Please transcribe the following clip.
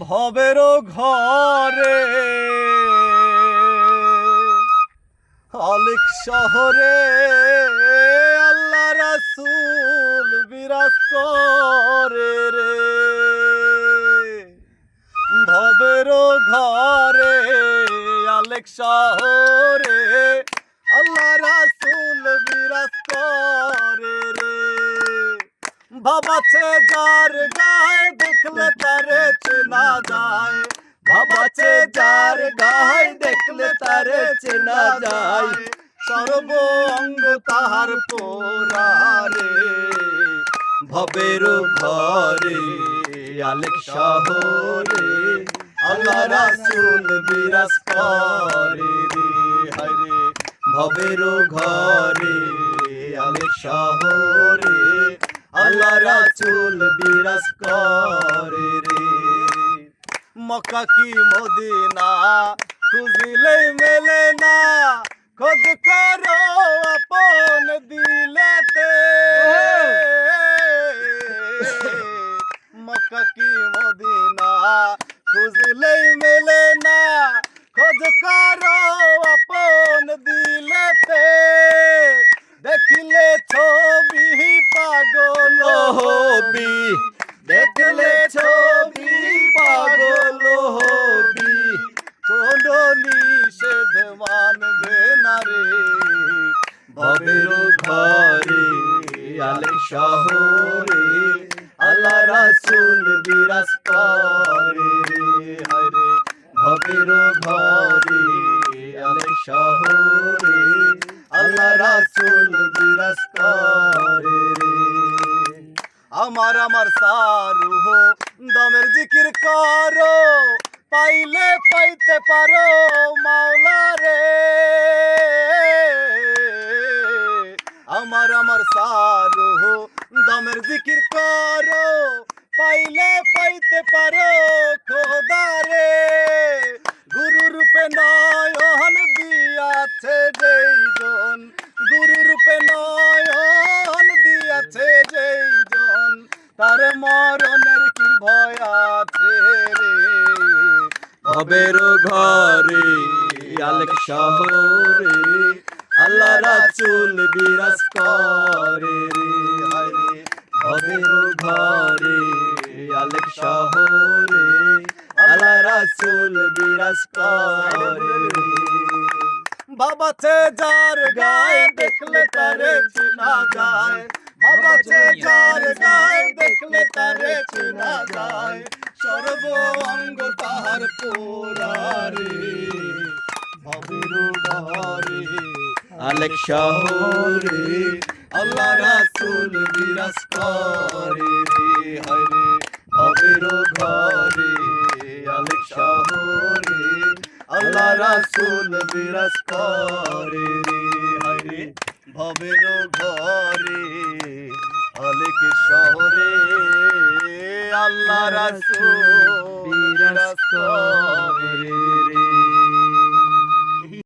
ভবের ঘরে অলিক শহরে আল্লাহ রাসূল বিরাজ করে রে। ভবের ঘরে অলিক শহরে আল্লাহ রাসূল বিরাজ করে রে। ভাবাছে যার গায়ে দেখলে তারে চেনা যায়, ভাবাছে যার গায়ে দেখলে তারে চেনা যায়, সর্ব অঙ্গ তাহার পোড়ারে। ভবের ঘরে আলেক শহরে আল্লাহ রাসূল বিরাজ করে রে। হরে ভবের ঘরে আলেক শহরে আল্লাহ রাসূল বিরাজ করে রে। মক্কা কি মদিনা খুঁজিলে মেলে না, খোঁজ করো আপন দিলেতে। মক্কা কি মদিনা খুঁজিলে মেলে না, খোঁজ করো আপন দিলেতে। দেখিলে ছবি পাগল হবি, দেখলে ছবি পাগল হবি, কোন নিষেধ মানবে না রে। ভবের ঘরে আলেক শহরে আল্লাহ রাসূল বিরাজ করে রে। হরে ভবের ঘরে আলেক শহরে আল্লাহ রাসূল বিরাজ করে রে। আমার আমার সারুহ দমের জিকির করো, পাইলে পাইতে পারো মাওলা রে। আমার আমার সারুহ দমের জিকির করো, পাইলে পাইতে পারো খোদা রে। গুরু রূপে নয়ন দিয়াছে যেইজন, গুরু রূপে নয়ন দিয়াছে যেইজন, তার মরণের কি ভয় আছে রে। ভবের ঘরে আলেক শহরে আল্লাহ রাসূল বিরাজ করে রে। হরে ভবের ঘরে আলেক শহরে আল্লাহ রাসূল বিরাজ করে রে। বাবাছে যার গায়ে দেখলে তারে চেনা যায়, বাবাছে যার গায়ে দেখলে তারে চেনা যায়, সর্ব অঙ্গ তাহার পোড়ারে। ভবের ঘরে আলেক শহরে আল্লাহ রাসূল বিরাজ করে রে। হরে ভবের ঘরে আলেক শহরে আল্লাহ রাসূল বিরাজ করে রে। হরে ভবের ঘরে আলেক শহরে আল্লাহ রাসূল বিরাজ করে রে।